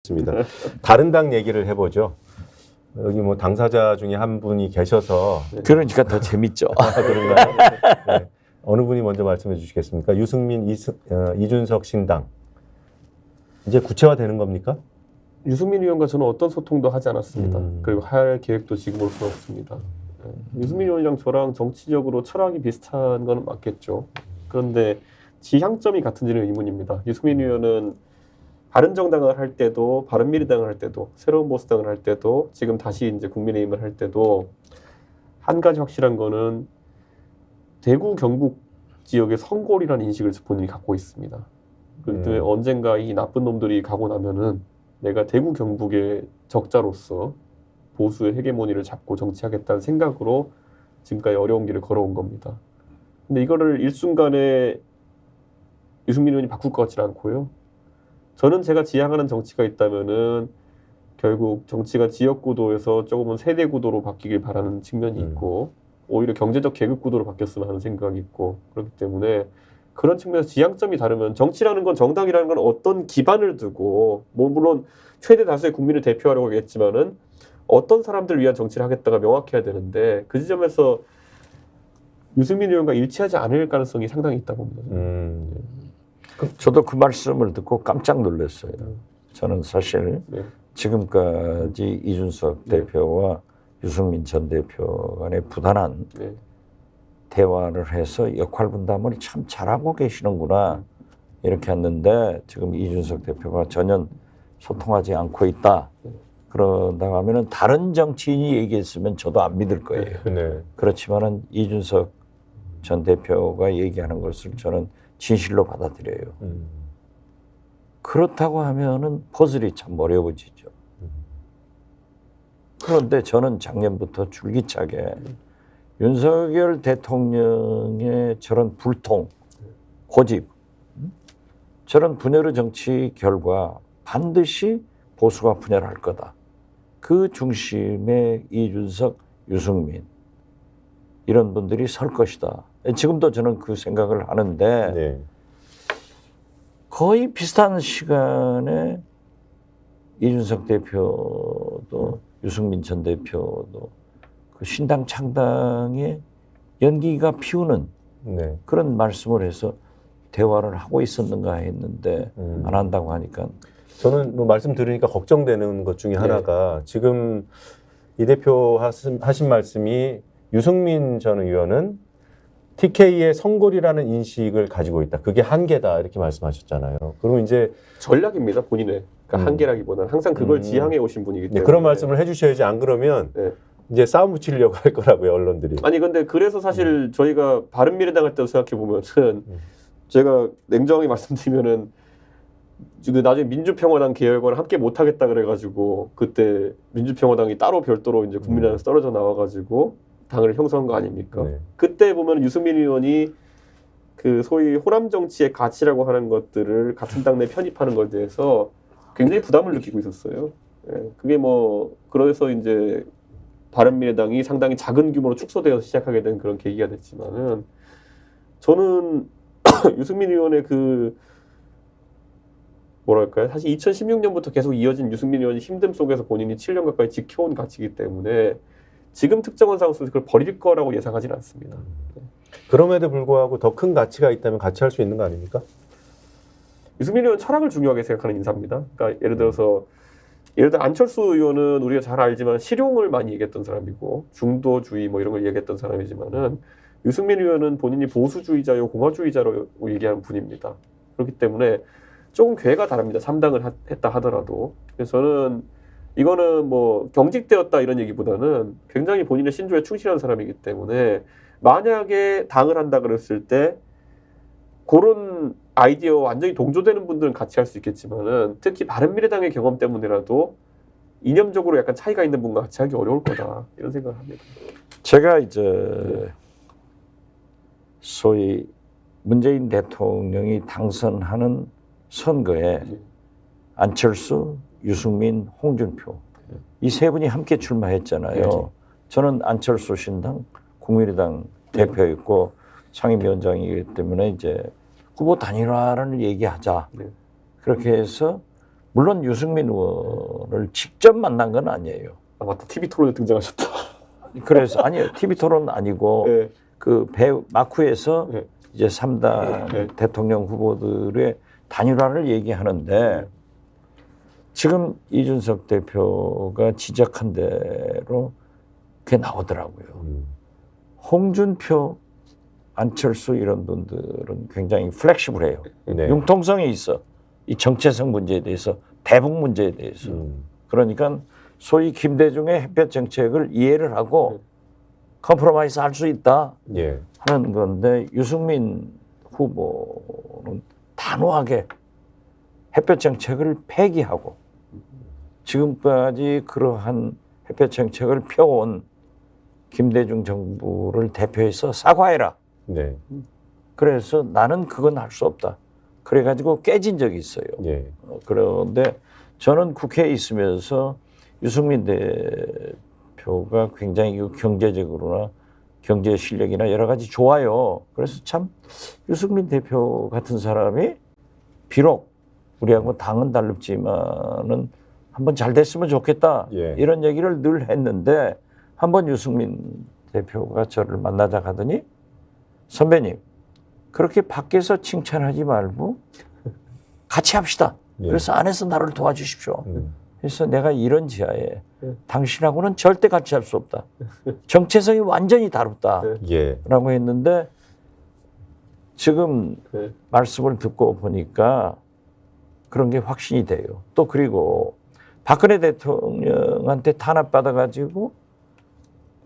있습니다. 다른 당 얘기를 해보죠. 여기 뭐 당사자 중에 한 분이 계셔서 그러니까 더 재밌죠. 그런가요? 네. 어느 분이 먼저 말씀해 주시겠습니까? 유승민, 이준석 신당 이제 구체화되는 겁니까? 유승민 의원과 저는 어떤 소통도 하지 않았습니다. 그리고 할 계획도 지금으로서 없습니다. 유승민 의원이랑 저랑 정치적으로 철학이 비슷한 건 맞겠죠. 그런데 지향점이 같은지는 의문입니다. 유승민 의원은 바른정당을 할 때도, 바른미래당을 할 때도, 새로운 보수당을 할 때도, 지금 다시 이제 국민의힘을 할 때도 한 가지 확실한 거는 대구 경북 지역의 성골이라는 인식을 본인이 갖고 있습니다. 그런데 언젠가 이 나쁜 놈들이 가고 나면은 내가 대구 경북의 적자로서 보수의 헤게모니를 잡고 정치하겠다는 생각으로 지금까지 어려운 길을 걸어온 겁니다. 근데 이거를 일순간에 유승민 의원이 바꿀 것 같지는 않고요. 저는 제가 지향하는 정치가 있다면은 결국 정치가 지역 구도에서 조금은 세대 구도로 바뀌길 바라는 측면이 있고 오히려 경제적 계급 구도로 바뀌었으면 하는 생각이 있고 그렇기 때문에 그런 측면에서 지향점이 다르면 정치라는 건 정당이라는 건 어떤 기반을 두고 뭐 물론 최대 다수의 국민을 대표하려고 하겠지만은 어떤 사람들을 위한 정치를 하겠다가 명확해야 되는데 그 지점에서 유승민 의원과 일치하지 않을 가능성이 상당히 있다 봅니다. 저도 그 말씀을 듣고 깜짝 놀랐어요. 저는 사실 지금까지 이준석 대표와 유승민 전 대표 간의 부단한 대화를 해서 역할 분담을 참 잘하고 계시는구나 이렇게 했는데 지금 이준석 대표가 전혀 소통하지 않고 있다. 그러다 하면은 다른 정치인이 얘기했으면 저도 안 믿을 거예요. 그렇지만은 이준석 전 대표가 얘기하는 것을 저는 진실로 받아들여요. 그렇다고 하면은 퍼즐이 참 어려워지죠. 그런데 저는 작년부터 줄기차게 윤석열 대통령의 저런 불통, 고집, 저런 분열의 정치 결과 반드시 보수가 분열할 거다. 그 중심에 이준석, 유승민 이런 분들이 설 것이다. 지금도 저는 그 생각을 하는데 거의 비슷한 시간에 이준석 대표도 유승민 전 대표도 그 신당 창당에 연기가 피우는 그런 말씀을 해서 대화를 하고 있었는가 했는데 안 한다고 하니까 저는 뭐 말씀 들으니까 걱정되는 것 중에 하나가 지금 이 대표 하신 말씀이 유승민 전 의원은 TK의 성골이라는 인식을 가지고 있다. 그게 한계다 이렇게 말씀하셨잖아요. 그러면 이제 전략입니다. 본인의. 그러니까 한계라기보다는 항상 그걸 지향해 오신 분이기 때문에. 그런 말씀을 해주셔야지 안 그러면 이제 싸움 붙이려고 할 거라고요. 언론들이. 아니 근데 그래서 사실 저희가 바른미래당 할 때도 생각해 보면은 제가 냉정하게 말씀드리면은 나중에 민주평화당 계열과는 함께 못하겠다 그래가지고 그때 민주평화당이 따로 별도로 이제 국민의당에서 떨어져 나와가지고 당을 형성한 거 아닙니까? 그때 보면 유승민 의원이 그 소위 호남 정치의 가치라고 하는 것들을 같은 당내 편입하는 것에 대해서 굉장히 부담을 느끼고 있었어요. 그게 뭐 그래서 이제 바른미래당이 상당히 작은 규모로 축소되어서 시작하게 된 그런 계기가 됐지만은 저는 유승민 의원의 그 뭐랄까요? 사실 2016년부터 계속 이어진 유승민 의원의 힘듦 속에서 본인이 7년 가까이 지켜온 가치이기 때문에 지금 특정한 상황 속에서 그걸 버릴 거라고 예상하지는 않습니다. 그럼에도 불구하고 더 큰 가치가 있다면 같이 할 수 있는 거 아닙니까? 유승민 의원은 철학을 중요하게 생각하는 인사입니다. 그러니까 예를 들어 안철수 의원은 우리가 잘 알지만 실용을 많이 얘기했던 사람이고 중도주의 뭐 이런 걸 얘기했던 사람이지만은 유승민 의원은 본인이 보수주의자요 공화주의자로 얘기하는 분입니다. 그렇기 때문에 조금 궤가 다릅니다. 3당을 했다 하더라도. 그래서 저는 이거는 뭐 경직되었다 이런 얘기보다는 굉장히 본인의 신조에 충실한 사람이기 때문에 만약에 당을 한다 그랬을 때 그런 아이디어와 완전히 동조되는 분들은 같이 할 수 있겠지만은 특히 바른미래당의 경험 때문이라도 이념적으로 약간 차이가 있는 분과 같이 하기 어려울 거다 이런 생각을 합니다. 제가 이제 소위 문재인 대통령이 당선하는 선거에 안철수, 유승민, 홍준표 이 세 분이 함께 출마했잖아요. 저는 안철수 신당 국민의당 대표였고 상임위원장이기 때문에 이제 후보 단일화를 얘기하자. 그렇게 해서 물론 유승민 의원을 직접 만난 건 아니에요. 아, 맞다. TV 토론에 등장하셨다. 그래서 아니요, TV 토론 아니고 네. 그 배우 마쿠에서 네. 이제 3당 네. 대통령 후보들의 단일화를 얘기하는데 지금 이준석 대표가 지적한 대로 그게 나오더라고요. 홍준표, 안철수 이런 분들은 굉장히 플렉시블해요. 네. 융통성이 있어. 이 정체성 문제에 대해서, 대북 문제에 대해서. 그러니까 소위 김대중의 햇볕 정책을 이해를 하고 컴프로마이즈 할 수 있다 예. 하는 건데 유승민 후보는 단호하게 햇볕 정책을 폐기하고 지금까지 그러한 햇볕 정책을 펴온 김대중 정부를 대표해서 사과해라. 네. 그래서 나는 그건 할 수 없다. 그래가지고 깨진 적이 있어요. 예. 그런데 저는 국회에 있으면서 유승민 대표가 굉장히 경제적으로나 경제 실력이나 여러 가지 좋아요. 그래서 참 유승민 대표 같은 사람이 비록 우리하고 당은 다릅지만은 한번 잘 됐으면 좋겠다. 예. 이런 얘기를 늘 했는데 한번 유승민 대표가 저를 만나자 하더니 선배님 그렇게 밖에서 칭찬하지 말고 같이 합시다. 예. 그래서 안에서 나를 도와주십시오. 그래서 내가 이런 지하에 당신하고는 절대 같이 할 수 없다. 정체성이 완전히 다르다. 예. 라고 했는데 지금 네. 말씀을 듣고 보니까 그런 게 확신이 돼요. 또 그리고 박근혜 대통령한테 탄압받아가지고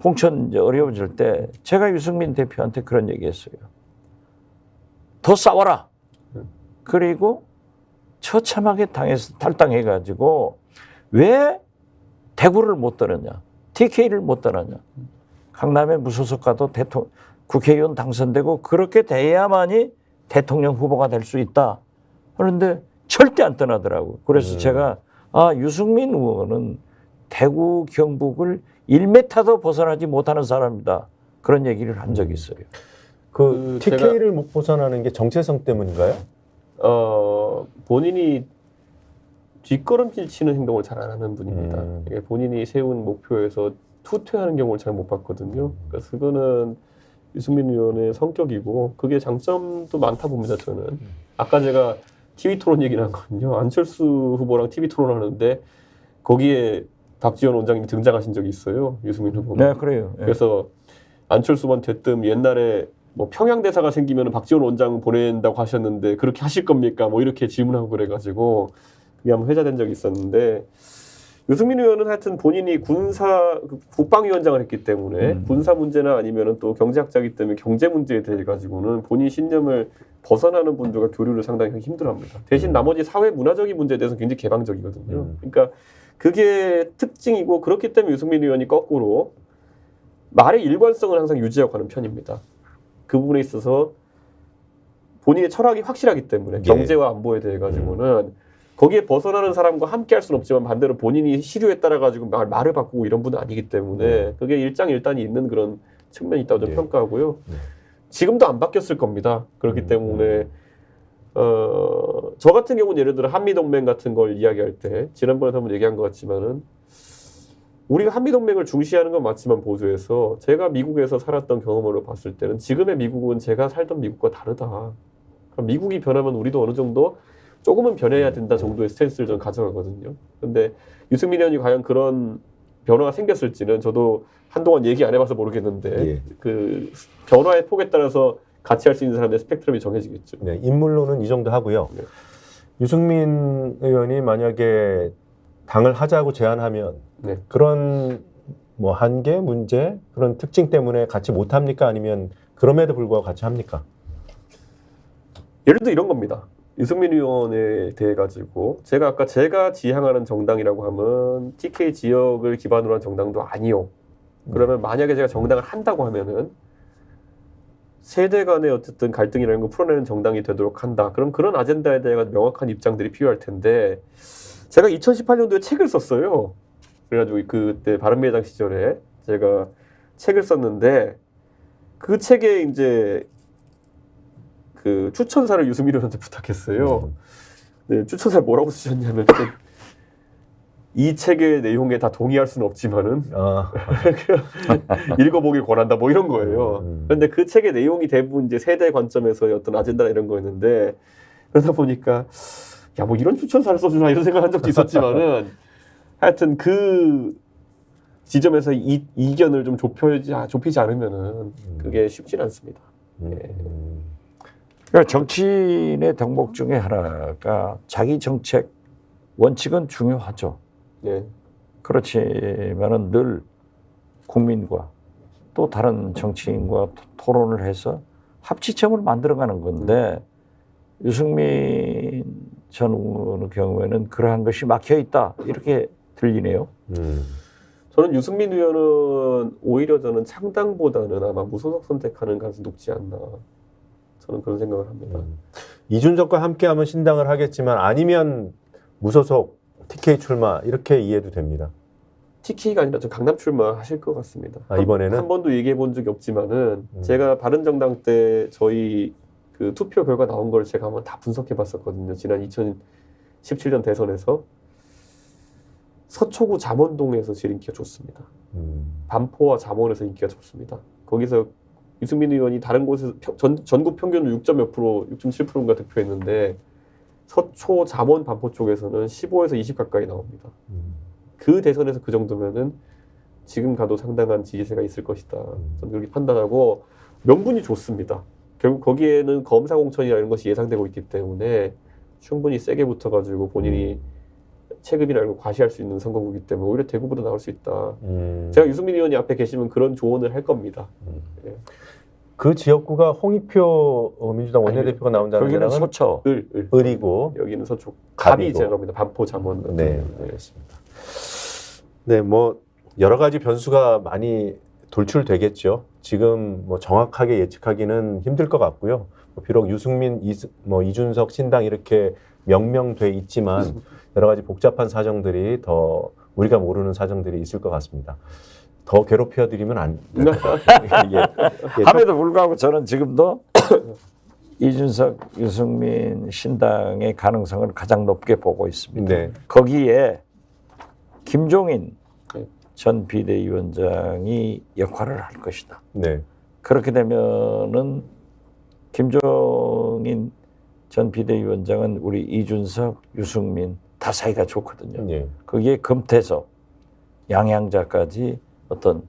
공천 이제 어려워질 때 제가 유승민 대표한테 그런 얘기했어요. 더 싸워라. 그리고 처참하게 당해서 탈당해가지고 왜 대구를 못 떠났냐, TK를 못 떠났냐. 강남의 무소속 가도 국회의원 당선되고 그렇게 돼야만이 대통령 후보가 될 수 있다. 그런데 절대 안 떠나더라고. 그래서 제가 유승민 의원은 대구 경북을 1m도 벗어나지 못하는 사람이다. 그런 얘기를 한 적이 있어요. 그 TK를 못 벗어나는 게 정체성 때문인가요? 본인이 뒷걸음질 치는 행동을 잘 안 하는 분입니다. 이게 본인이 세운 목표에서 투퇴하는 경우를 잘 못 봤거든요. 그래서 그거는 유승민 의원의 성격이고 그게 장점도 많다 봅니다. 저는 아까 제가 TV 토론 얘기를 한 거는요. 안철수 후보랑 TV 토론하는데 거기에 박지원 원장님이 등장하신 적이 있어요. 유승민 후보가. 네, 그래요. 네. 그래서 안철수만 됐든 옛날에 뭐 평양대사가 생기면 박지원 원장 보낸다고 하셨는데 그렇게 하실 겁니까? 뭐 이렇게 질문하고 그래가지고 그게 한번 회자된 적이 있었는데 유승민 의원은 하여튼 본인이 국방위원장을 했기 때문에 군사 문제나 아니면은 또 경제학자이기 때문에 경제 문제에 대해 가지고는 본인 신념을 벗어나는 분들과 교류를 상당히 하기 힘들어합니다. 대신 나머지 사회 문화적인 문제에 대해서는 굉장히 개방적이거든요. 그러니까 그게 특징이고 그렇기 때문에 유승민 의원이 거꾸로 말의 일관성을 항상 유지하고 가는 편입니다. 그 부분에 있어서 본인의 철학이 확실하기 때문에 경제와 안보에 대해 가지고는 거기에 벗어나는 사람과 함께 할 수는 없지만 반대로 본인이 시류에 따라 가지고 말을 바꾸고 이런 분은 아니기 때문에 그게 일장일단이 있는 그런 측면이 있다고 저는 평가하고요. 지금도 안 바뀌었을 겁니다. 그렇기 때문에 저 같은 경우는 예를 들어 한미동맹 같은 걸 이야기할 때 지난번에도 한번 얘기한 것 같지만은 우리가 한미동맹을 중시하는 건 맞지만 보조해서 제가 미국에서 살았던 경험으로 봤을 때는 지금의 미국은 제가 살던 미국과 다르다. 미국이 변하면 우리도 어느 정도 조금은 변해야 된다 정도의 스탠스를 저는 가져가거든요. 근데 유승민 의원이 과연 그런 변화가 생겼을지는 저도 한동안 얘기 안 해봐서 모르겠는데 그 변화의 폭에 따라서 같이 할 수 있는 사람들의 스펙트럼이 정해지겠죠. 네, 인물론은 이 정도 하고요. 네. 유승민 의원이 만약에 당을 하자고 제안하면 그런 뭐 한계, 문제, 그런 특징 때문에 같이 못 합니까? 아니면 그럼에도 불구하고 같이 합니까? 예를 들어 이런 겁니다. 유승민 의원에 대해 가지고 제가 아까 제가 지향하는 정당이라고 하면 TK 지역을 기반으로 한 정당도 아니요. 그러면 만약에 제가 정당을 한다고 하면은 세대 간의 어쨌든 갈등이라는 걸 풀어내는 정당이 되도록 한다. 그럼 그런 아젠다에 대한 명확한 입장들이 필요할 텐데 제가 2018년도에 책을 썼어요. 그래가지고 그때 바른미래당 시절에 제가 책을 썼는데 그 책에 이제 그 추천사를 유승민 의원한테 부탁했어요. 네, 추천사를 뭐라고 쓰셨냐면 이 책의 내용에 다 동의할 수는 없지만은 아, 읽어보길 권한다 뭐 이런 거예요. 그런데 그 책의 내용이 대부분 이제 세대 관점에서의 어떤 아젠다나 이런 거였는데 그러다 보니까 야 뭐 이런 추천사를 써주나 이런 생각한 적도 있었지만은 하여튼 그 지점에서 이견을 좀 좁히지 않으면은 그게 쉽진 않습니다. 그러니까 정치인의 덕목 중에 하나가 자기 정책 원칙은 중요하죠. 네. 그렇지만은 늘 국민과 또 다른 정치인과 토론을 해서 합치점을 만들어가는 건데 유승민 전 의원의 경우에는 그러한 것이 막혀 있다 이렇게 들리네요. 저는 유승민 의원은 오히려 저는 창당보다는 아마 무소속 선택하는 가능성이 높지 않나. 저는 그런 생각을 합니다. 이준석과 함께하면 신당을 하겠지만 아니면 무소속 TK 출마 이렇게 이해도 됩니다. TK가 아니라 저 강남 출마하실 것 같습니다. 아, 이번에는 한 번도 얘기해 본 적이 없지만은 제가 바른정당 때 저희 그 투표 결과 나온 걸 제가 한번 다 분석해 봤었거든요. 지난 2017년 대선에서 서초구 잠원동에서 제일 인기가 좋습니다. 반포와 잠원에서 인기가 좋습니다. 거기서 유승민 의원이 다른 곳에서 전국 평균 6점 몇 프로, 6.7%인가 득표했는데 서초, 잠원, 반포 쪽에서는 15에서 20 가까이 나옵니다. 그 대선에서 그 정도면은 지금 가도 상당한 지지세가 있을 것이다. 저는 그렇게 판단하고 명분이 좋습니다. 결국 거기에는 검사공천이나 이런 것이 예상되고 있기 때문에 충분히 세게 붙어가지고 본인이 체급이나 이런 거 과시할 수 있는 선거구이기 때문에 오히려 대구보다 나올 수 있다. 제가 유승민 의원이 앞에 계시면 그런 조언을 할 겁니다. 예. 그 지역구가 홍익표 민주당 원내대표가 나온다는 거기는 데랑은 서초. 을이고 여기는 서초. 갑이 갑이고. 제가 겁니다. 반포, 잠원. 같은 네, 경우는. 알겠습니다. 네, 뭐 여러 가지 변수가 많이 돌출되겠죠. 지금 뭐 정확하게 예측하기는 힘들 것 같고요. 비록 유승민, 이준석 신당 이렇게 명명돼 있지만 여러 가지 복잡한 사정들이 더 우리가 모르는 사정들이 있을 것 같습니다. 더 괴롭혀드리면 안 함에도 불구하고 저는 지금도 이준석, 유승민 신당의 가능성을 가장 높게 보고 있습니다. 네. 거기에 김종인 네. 전 비대위원장이 역할을 할 것이다. 네. 그렇게 되면은 김종인 전 비대위원장은 우리 이준석, 유승민 다 사이가 좋거든요. 네. 거기에 금태섭, 양양자까지 어떤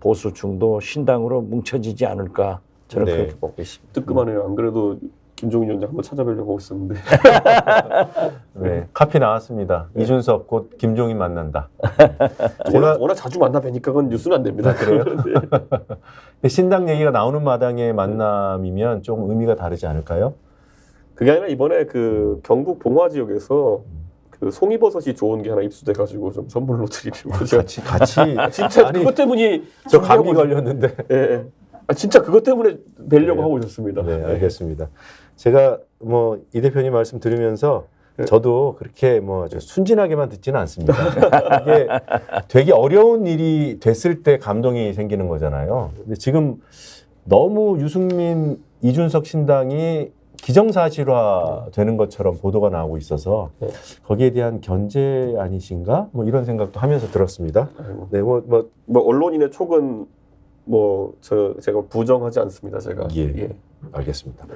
보수층도 신당으로 뭉쳐지지 않을까 저는 네. 그렇게 보고 있습니다. 뜨끔하네요. 안 그래도 김종인 위원장 한번 찾아뵈려고 하고 있었는데. 네. 카피 나왔습니다. 이준석 곧 김종인 만난다. 워낙 자주 만나 뵈니까 그건 뉴스는 안 됩니다. 그래요? 신당 얘기가 나오는 마당의 만남이면 좀 의미가 다르지 않을까요? 그게 아니라 이번에 그 경북 봉화 지역에서 그 송이버섯이 좋은 게 하나 입수돼가지고 좀 선물로 드리려고 제가 같이 진짜 아니, 그것 때문이 저 감기 준비하고 걸렸는데. 예, 예. 아, 진짜 그것 때문에 뵈려고 네. 하고 있었습니다. 네, 알겠습니다. 제가 뭐 이 대표님 말씀 들으면서 저도 그렇게 뭐 순진하게만 듣지는 않습니다. 이게 되게 어려운 일이 됐을 때 감동이 생기는 거잖아요. 근데 지금 너무 유승민, 이준석 신당이 기정사실화 되는 것처럼 보도가 나오고 있어서 거기에 대한 견제 아니신가? 뭐 이런 생각도 하면서 들었습니다. 아이고. 네, 뭐 언론인의 촉은 제가 부정하지 않습니다. 제가 예. 알겠습니다.